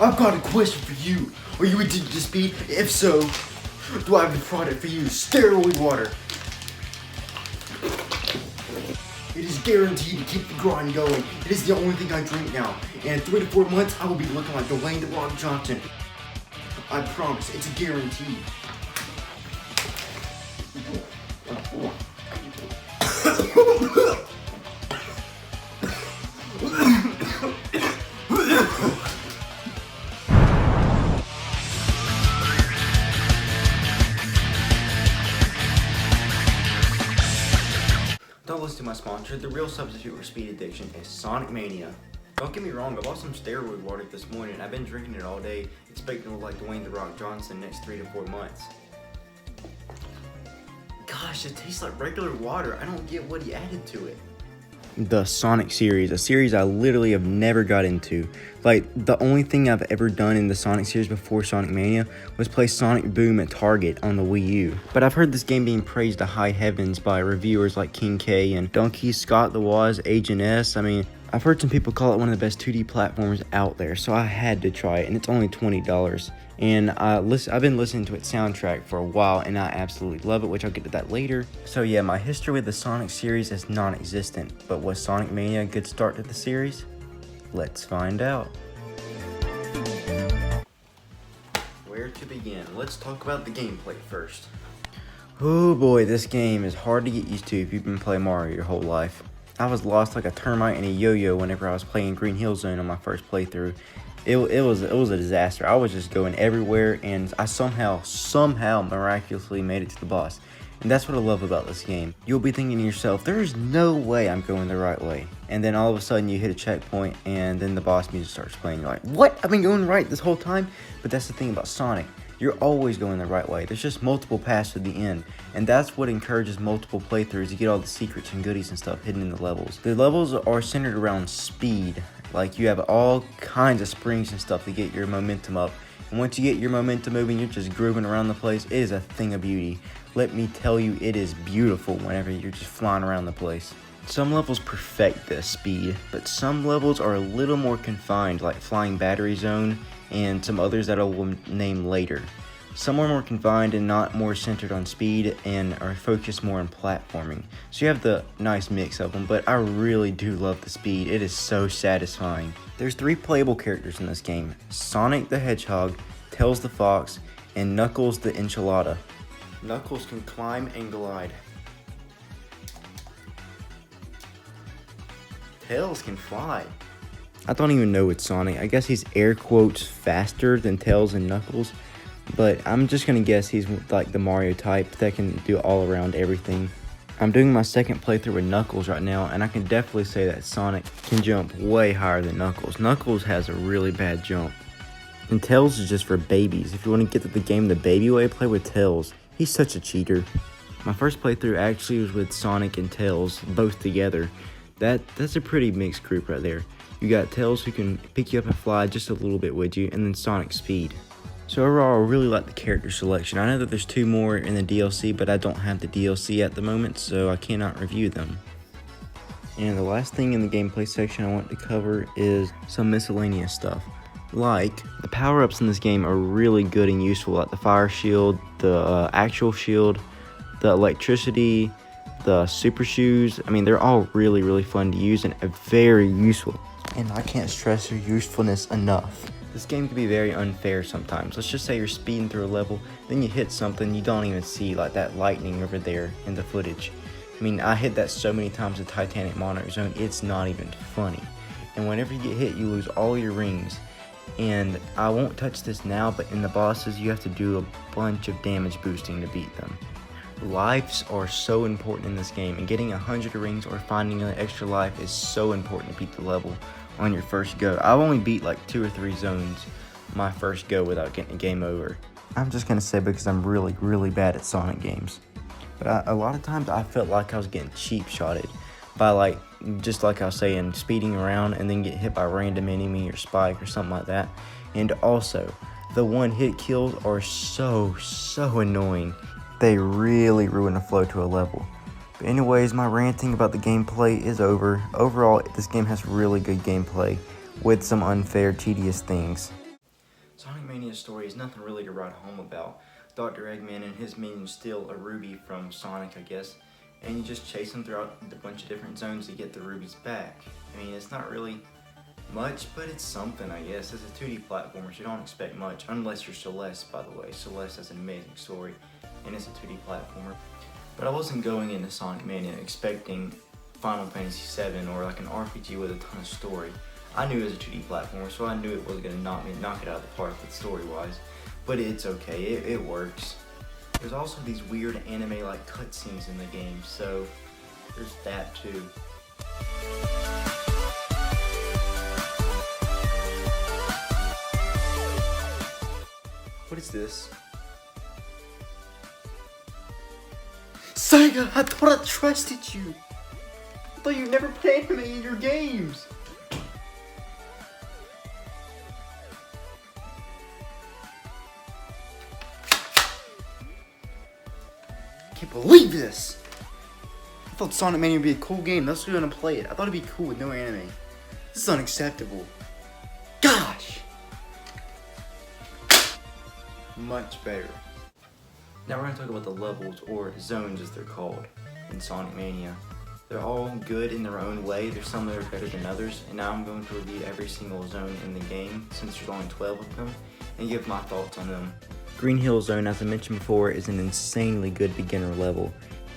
I've got a question for you. Are you addicted to speed? If so, do I have the product for you? Steroid Water. It is guaranteed to keep the grind going. It is the only thing I drink now. And in 3 to 4 months, I will be looking like Dwayne "The Rock" Johnson. I promise, it's a guarantee. Don't listen to my sponsor. The real substitute for speed addiction is Sonic Mania. Don't get me wrong, I bought some steroid water this morning. I've been drinking it all day, expecting to look like Dwayne "The Rock" Johnson next 3 to 4 months. Gosh, it tastes like regular water. I don't get what he added to it. The Sonic series, a series I literally have never got into. Like, the only thing I've ever done in the Sonic series before Sonic Mania was play Sonic Boom at Target on the Wii U. But I've heard this game being praised to high heavens by reviewers like King K and Donkey Scott the Waz, Agent S. I mean, I've heard some people call it one of the best 2D platformers out there, so I had to try it, and it's only $20. And I've been listening to its soundtrack for a while, and I absolutely love it, which I'll get to that later. So yeah, my history with the Sonic series is non-existent, but was Sonic Mania a good start to the series? Let's find out. Where to begin? Let's talk about the gameplay first. Oh boy, this game is hard to get used to if you've been playing Mario your whole life. I was lost like a termite in a yo-yo whenever I was playing Green Hill Zone on my first playthrough. It was a disaster. I was just going everywhere, and I somehow miraculously made it to the boss. And that's what I love about this game. You'll be thinking to yourself, there's no way I'm going the right way. And then all of a sudden you hit a checkpoint, and then the boss music starts playing. You're like, what? I've been going right this whole time? But that's the thing about Sonic. You're always going the right way. There's just multiple paths to the end. And that's what encourages multiple playthroughs. You get all the secrets and goodies and stuff hidden in the levels. The levels are centered around speed. Like, you have all kinds of springs and stuff to get your momentum up. And once you get your momentum moving, you're just grooving around the place. It is a thing of beauty. Let me tell you, it is beautiful whenever you're just flying around the place. Some levels perfect this speed, but some levels are a little more confined, like Flying Battery Zone and some others that I will name later. Some are more confined and not more centered on speed and are focused more on platforming. So you have the nice mix of them, but I really do love the speed. It is so satisfying. There's 3 playable characters in this game: Sonic the Hedgehog, Tails the Fox, and Knuckles the Enchilada. Knuckles can climb and glide. Tails can fly. I don't even know it's Sonic. I guess he's air quotes faster than Tails and Knuckles. But I'm just going to guess he's like the Mario type that can do all around everything. I'm doing my second playthrough with Knuckles right now, and I can definitely say that Sonic can jump way higher than Knuckles. Knuckles has a really bad jump. And Tails is just for babies. If you want to get to the game the baby way, play with Tails. He's such a cheater. My first playthrough actually was with Sonic and Tails both together. That's a pretty mixed group right there. You got Tails who can pick you up and fly just a little bit with you, and then Sonic speed. So overall, I really like the character selection. I know that there's 2 more in the DLC, but I don't have the DLC at the moment, so I cannot review them. And the last thing in the gameplay section I want to cover is some miscellaneous stuff. Like, the power-ups in this game are really good and useful, like the fire shield, the actual shield, the electricity, the super shoes. I mean, they're all really, really fun to use and very useful. And I can't stress their usefulness enough. This game can be very unfair sometimes. Let's just say you're speeding through a level, then you hit something you don't even see, like that lightning over there in the footage. I mean, I hit that so many times in Titanic Monarch Zone, it's not even funny. And whenever you get hit, you lose all your rings. And I won't touch this now, but in the bosses, you have to do a bunch of damage boosting to beat them. Lives are so important in this game, and getting 100 rings or finding an extra life is so important to beat the level on your first go. I've only beat like 2 or 3 zones my first go without getting a game over. I'm just gonna say because I'm really, really bad at Sonic games. But a lot of times I felt like I was getting cheap shotted by just like I was saying, speeding around and then get hit by a random enemy or Spike or something like that. And also, the one-hit kills are so annoying. They really ruin the flow to a level. But anyways, my ranting about the gameplay is over. Overall, this game has really good gameplay with some unfair, tedious things. Mania's story is nothing really to write home about. Dr. Eggman and his minions steal a ruby from Sonic, I guess, and you just chase them throughout a bunch of different zones to get the rubies back. I mean, it's not really much, but it's something, I guess. It's a 2D platformer, so you don't expect much, unless you're Celeste, by the way. Celeste has an amazing story, and it's a 2D platformer. But I wasn't going into Sonic Mania expecting Final Fantasy VII or like an RPG with a ton of story. I knew it was a 2D platformer, so I knew it was going to knock it out of the park with story-wise. But it's okay, it works. There's also these weird anime-like cutscenes in the game, so there's that too. What is this? Sega, I thought I trusted you. I thought you never played anime in your games. I can't believe this. I thought Sonic Mania would be a cool game. That's why we're gonna play it. I thought it'd be cool with no anime. This is unacceptable. Gosh. Much better. Now we're going to talk about the levels, or zones as they're called, in Sonic Mania. They're all good in their own way. There's some that are better than others, and now I'm going to review every single zone in the game, since there's only 12 of them, and give my thoughts on them. Green Hill Zone, as I mentioned before, is an insanely good beginner level.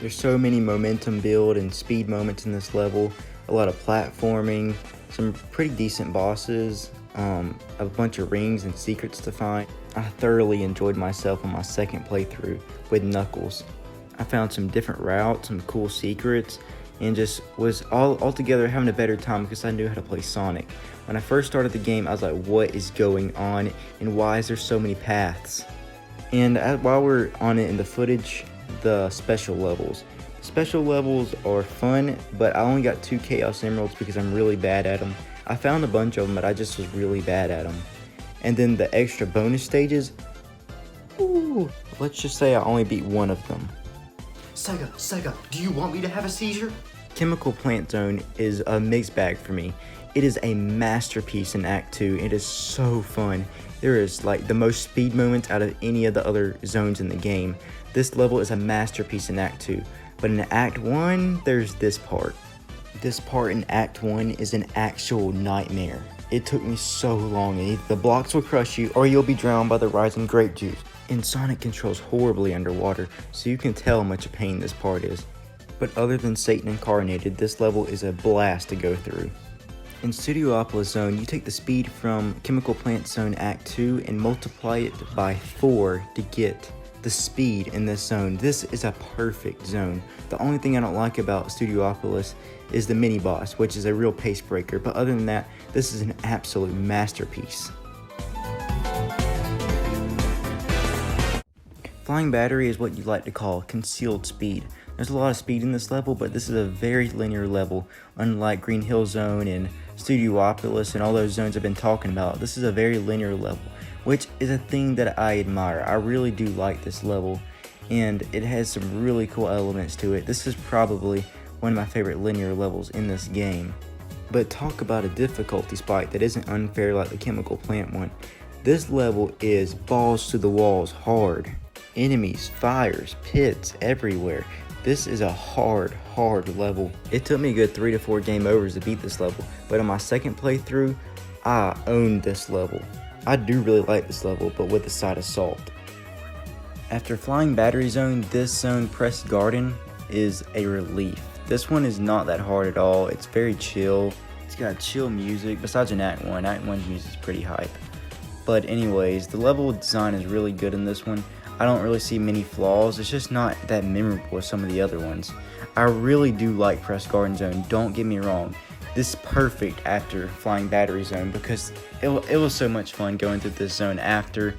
There's so many momentum build and speed moments in this level, a lot of platforming, some pretty decent bosses, a bunch of rings and secrets to find. I thoroughly enjoyed myself on my second playthrough with Knuckles. I found some different routes, some cool secrets, and just was altogether having a better time because I knew how to play Sonic. When I first started the game, I was like, what is going on and why is there so many paths? And while we're on it in the footage, the special levels. Special levels are fun, but I only got 2 Chaos Emeralds because I'm really bad at them. I found a bunch of them, but I just was really bad at them. And then the extra bonus stages, ooh, let's just say I only beat 1 of them. Sega, do you want me to have a seizure? Chemical Plant Zone is a mixed bag for me. It is a masterpiece in Act 2. It is so fun. There is like the most speed moments out of any of the other zones in the game. This level is a masterpiece in Act 2. But in Act 1, there's this part. This part in Act 1 is an actual nightmare. It took me so long. Either the blocks will crush you or you'll be drowned by the rising grape juice. And Sonic controls horribly underwater, so you can tell how much a pain this part is. But other than Satan Incarnated, this level is a blast to go through. In Studiopolis Zone, you take the speed from Chemical Plant Zone Act 2 and multiply it by 4 to get the speed in this zone. This is a perfect zone. The only thing I don't like about Studiopolis is the mini boss, which is a real pace breaker, but other than that, this is an absolute masterpiece. Flying Battery is what you like to call concealed speed. There's a lot of speed in this level, but this is a very linear level, unlike Green Hill Zone and Studiopolis and all those zones I've been talking about. This is a very linear level, which is a thing that I admire. I really do like this level, and it has some really cool elements to it. This is probably one of my favorite linear levels in this game. But talk about a difficulty spike that isn't unfair like the Chemical Plant one. This level is balls to the walls hard. Enemies, fires, pits everywhere. This is a hard level. It took me a good 3 to 4 game overs to beat this level, but on my second playthrough, I owned this level. I do really like this level, but with a side of salt. After Flying Battery Zone, this zone, Press Garden, is a relief. This one is not that hard at all. It's very chill. It's got chill music, besides in Act 1. Act 1's music is pretty hype. But anyways, the level design is really good in this one. I don't really see many flaws. It's just not that memorable as some of the other ones. I really do like Press Garden Zone, don't get me wrong. This is perfect after Flying Battery Zone because it was so much fun going through this zone after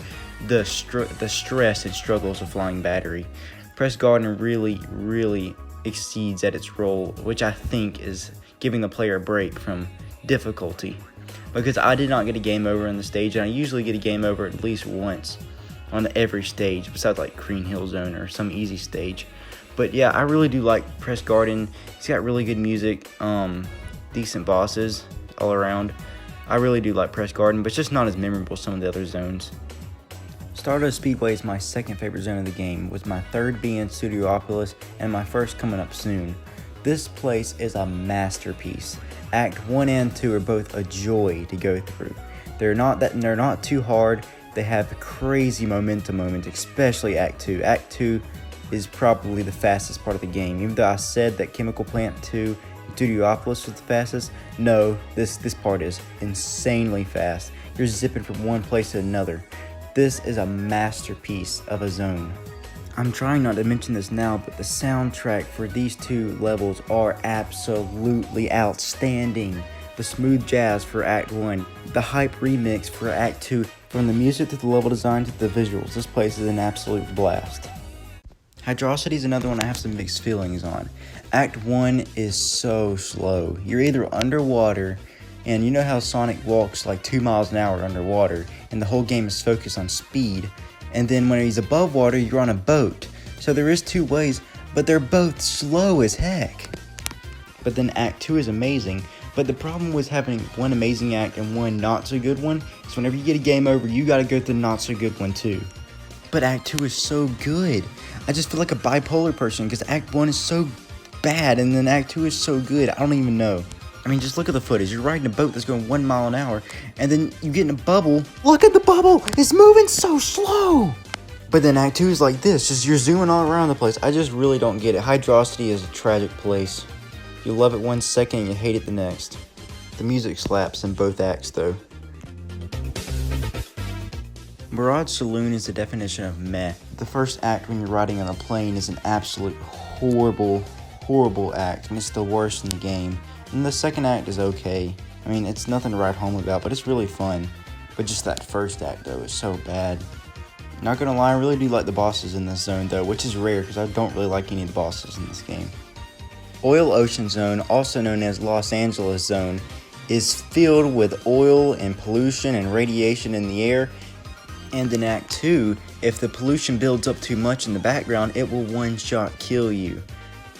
the stress and struggles of Flying Battery. Press Garden really exceeds at its role, which I think is giving the player a break from difficulty. Because I did not get a game over on the stage, and I usually get a game over at least once on every stage, besides like Green Hill Zone or some easy stage. But yeah, I really do like Press Garden. It's got really good music, decent bosses all around. I really do like Press Garden, but it's just not as memorable as some of the other zones. Stardust Speedway is my second favorite zone of the game, with my third being Studiopolis and my first coming up soon. This place is a masterpiece. Act 1 and 2 are both a joy to go through. They're not too hard. They have crazy momentum moments, especially Act 2. Act 2 is probably the fastest part of the game. Even though I said that Chemical Plant 2 and Studiopolis was the fastest, no, this part is insanely fast. You're zipping from one place to another. This is a masterpiece of a zone. I'm trying not to mention this now, but the soundtrack for these two levels are absolutely outstanding. The smooth jazz for Act 1, the hype remix for Act 2, from the music to the level design to the visuals, this place is an absolute blast. Hydrocity is another one I have some mixed feelings on. Act 1 is so slow. You're either underwater, and you know how Sonic walks like 2 miles an hour underwater, and the whole game is focused on speed. And then when he's above water, you're on a boat. So there is two ways, but they're both slow as heck. But then Act 2 is amazing. But the problem with having one amazing act and one not so good one is whenever you get a game over, you gotta go through the not so good one too. But Act 2 is so good. I just feel like a bipolar person because Act 1 is so bad and then Act 2 is so good. I don't even know. I mean, just look at the footage. You're riding a boat that's going 1 mile an hour, and then you get in a bubble. Look at the bubble! It's moving so slow! But then Act 2 is like this, just you're zooming all around the place. I just really don't get it. Hydrocity is a tragic place. You love it 1 second and you hate it the next. The music slaps in both acts, though. Mirage Saloon is the definition of meh. The first act when you're riding on a plane is an absolute horrible act, and it's the worst in the game. And the second act is okay. I mean, it's nothing to write home about, but it's really fun. But just that first act, though, is so bad. Not gonna lie, I really do like the bosses in this zone, though, which is rare because I don't really like any of the bosses in this game. Oil Ocean Zone, also known as Los Angeles Zone, is filled with oil and pollution and radiation in the air. And in Act 2, if the pollution builds up too much in the background, it will one-shot kill you,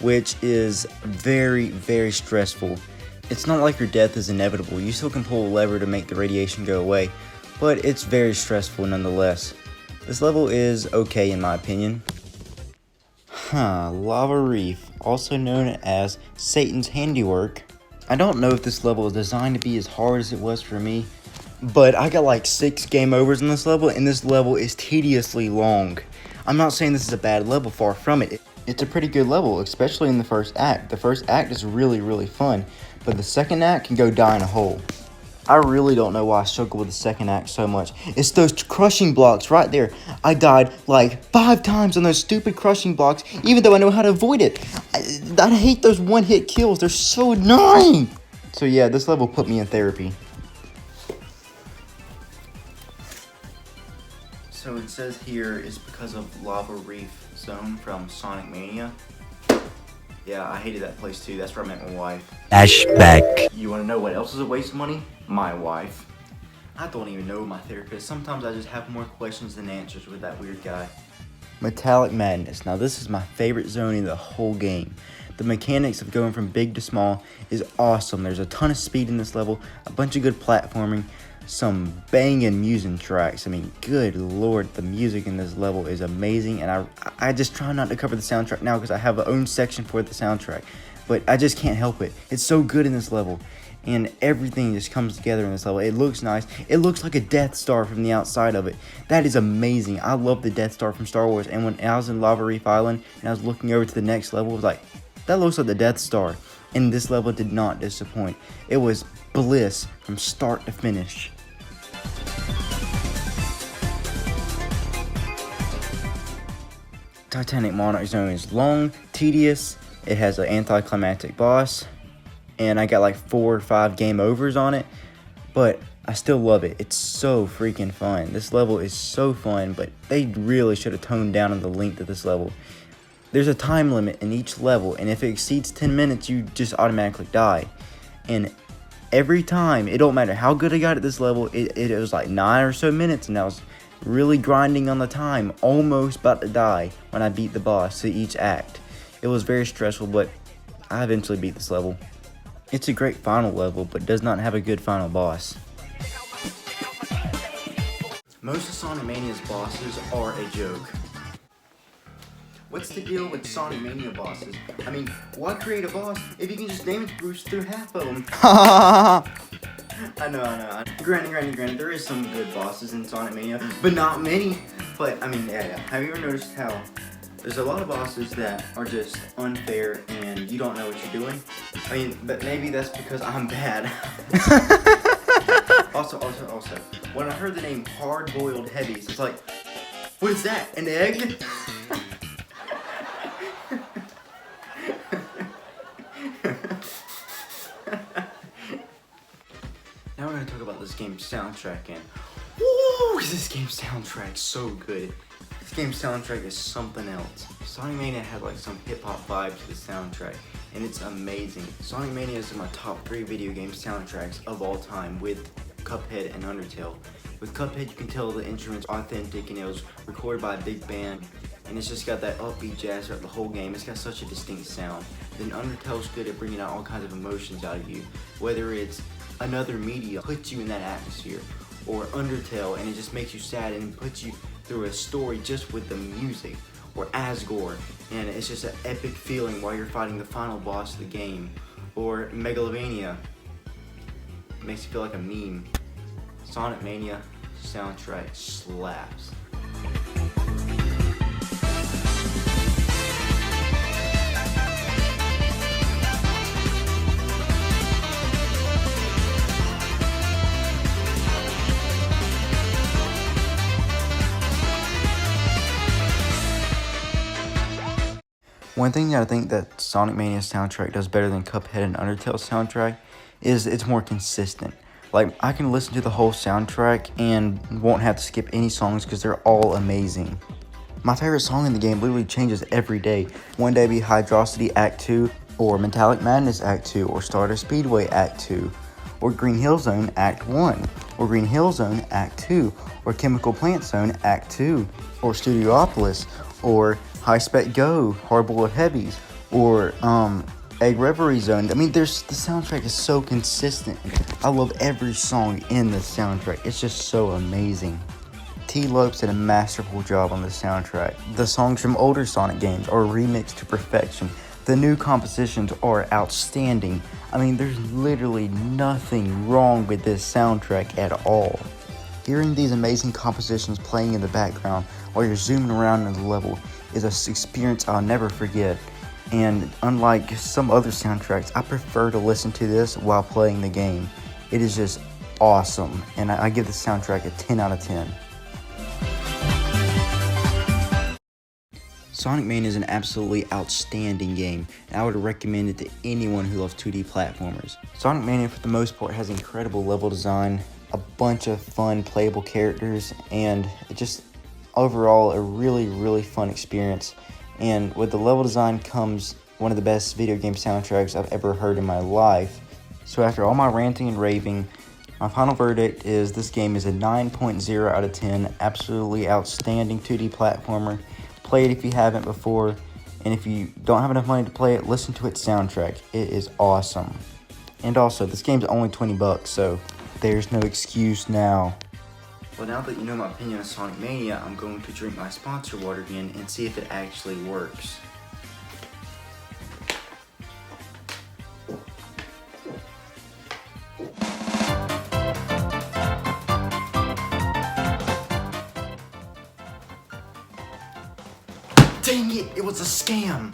which is very, very stressful. It's not like your death is inevitable. You still can pull a lever to make the radiation go away, but it's very stressful nonetheless. This level is okay in my opinion. Lava Reef, also known as Satan's Handiwork. I don't know if this level is designed to be as hard as it was for me, but I got like 6 game overs in this level, and this level is tediously long. I'm not saying this is a bad level, far from it. It's a pretty good level, especially in the first act. The first act is really, really fun, but the second act can go die in a hole. I really don't know why I struggle with the second act so much. It's those crushing blocks right there. I died like 5 times on those stupid crushing blocks, even though I know how to avoid it. I hate those one-hit kills. They're so annoying. So yeah, this level put me in therapy. So it says here it's because of Lava Reef Zone from Sonic Mania. Yeah, I hated that place too. That's where I met my wife. Flashback. You want to know what else is a waste of money? My wife. I don't even know my therapist. Sometimes I just have more questions than answers with that weird guy. Metallic Madness. Now this is my favorite zone in the whole game. The mechanics of going from big to small is awesome. There's a ton of speed in this level, a bunch of good platforming, some banging music tracks. I mean, good lord, the music in this level is amazing, and I just try not to cover the soundtrack now because I have my own section for the soundtrack, but I just can't help it. It's so good in this level, and everything just comes together in this level. It looks nice. It looks like a Death Star from the outside of it. That is amazing. I love the Death Star from Star Wars, and when I was in Lava Reef Island and I was looking over to the next level, I was like, that looks like the Death Star, and this level did not disappoint. It was bliss from start to finish. Titanic Monarch Zone is long, tedious, it has an anticlimactic boss, and I got like 4 or 5 game overs on it, but I still love it. It's so freaking fun. This level is so fun, but they really should have toned down on the length of this level. There's a time limit in each level, and if it exceeds 10 minutes, you just automatically die. And every time, it don't matter how good I got at this level, it was like 9 or so minutes, and I was really grinding on the time, almost about to die when I beat the boss to each act. It was very stressful, but I eventually beat this level. It's a great final level, but does not have a good final boss. Most of Sonic Mania's bosses are a joke. What's the deal with Sonic Mania bosses? I mean, why create a boss if you can just damage boost through half of them? I know. Granted, there is some good bosses in Sonic Mania, but not many. But, I mean, yeah. Have you ever noticed how there's a lot of bosses that are just unfair and you don't know what you're doing? I mean, but maybe that's because I'm bad. Also, when I heard the name Hard-Boiled Heavies, it's like, what is that, an egg? Now we're going to talk about this game's soundtrack, and woo, this game's soundtrack's so good. This game's soundtrack is something else. Sonic Mania had like some hip-hop vibe to the soundtrack, and it's amazing. Sonic Mania is in my top 3 video game soundtracks of all time, with Cuphead and Undertale. With Cuphead, you can tell the instrument's authentic and it was recorded by a big band, and it's just got that upbeat jazz throughout the whole game. It's got such a distinct sound. Then Undertale's good at bringing out all kinds of emotions out of you, whether it's another media puts you in that atmosphere, or Undertale and it just makes you sad and puts you through a story just with the music, or Asgore and it's just an epic feeling while you're fighting the final boss of the game, or Megalovania, it makes you feel like a meme. Sonic Mania soundtrack slaps. One thing that I think that Sonic Mania's soundtrack does better than Cuphead and Undertale's soundtrack is it's more consistent. Like, I can listen to the whole soundtrack and won't have to skip any songs because they're all amazing. My favorite song in the game literally changes every day. One day be Hydrocity Act 2, or Metallic Madness Act 2, or Stardust Speedway Act 2, or Green Hill Zone Act 1, or Green Hill Zone Act 2, or Chemical Plant Zone Act 2, or Studiopolis, or High Spec Go, Hard-Boiled Heavies, or Egg Reverie Zone. I mean, the soundtrack is so consistent. I love every song in the soundtrack. It's just so amazing. T. Lopes did a masterful job on the soundtrack. The songs from older Sonic games are remixed to perfection. The new compositions are outstanding. I mean, there's literally nothing wrong with this soundtrack at all. Hearing these amazing compositions playing in the background while you're zooming around in the level is an experience I'll never forget. And unlike some other soundtracks, I prefer to listen to this while playing the game. It is just awesome, and I give the soundtrack a 10 out of 10. Sonic Mania is an absolutely outstanding game, and I would recommend it to anyone who loves 2D platformers. Sonic Mania, for the most part, has incredible level design, a bunch of fun playable characters, and just overall a really fun experience. And with the level design comes one of the best video game soundtracks I've ever heard in my life. So after all my ranting and raving, my final verdict is this game is a 9.0 out of 10. Absolutely outstanding 2D platformer. Play it if you haven't before, and if you don't have enough money to play it, listen to its soundtrack. It is awesome. And also, this game's only $20, so there's no excuse now. Well, now that you know my opinion on Sonic Mania, I'm going to drink my sponsor water again and see if it actually works. Dang it, it was a scam!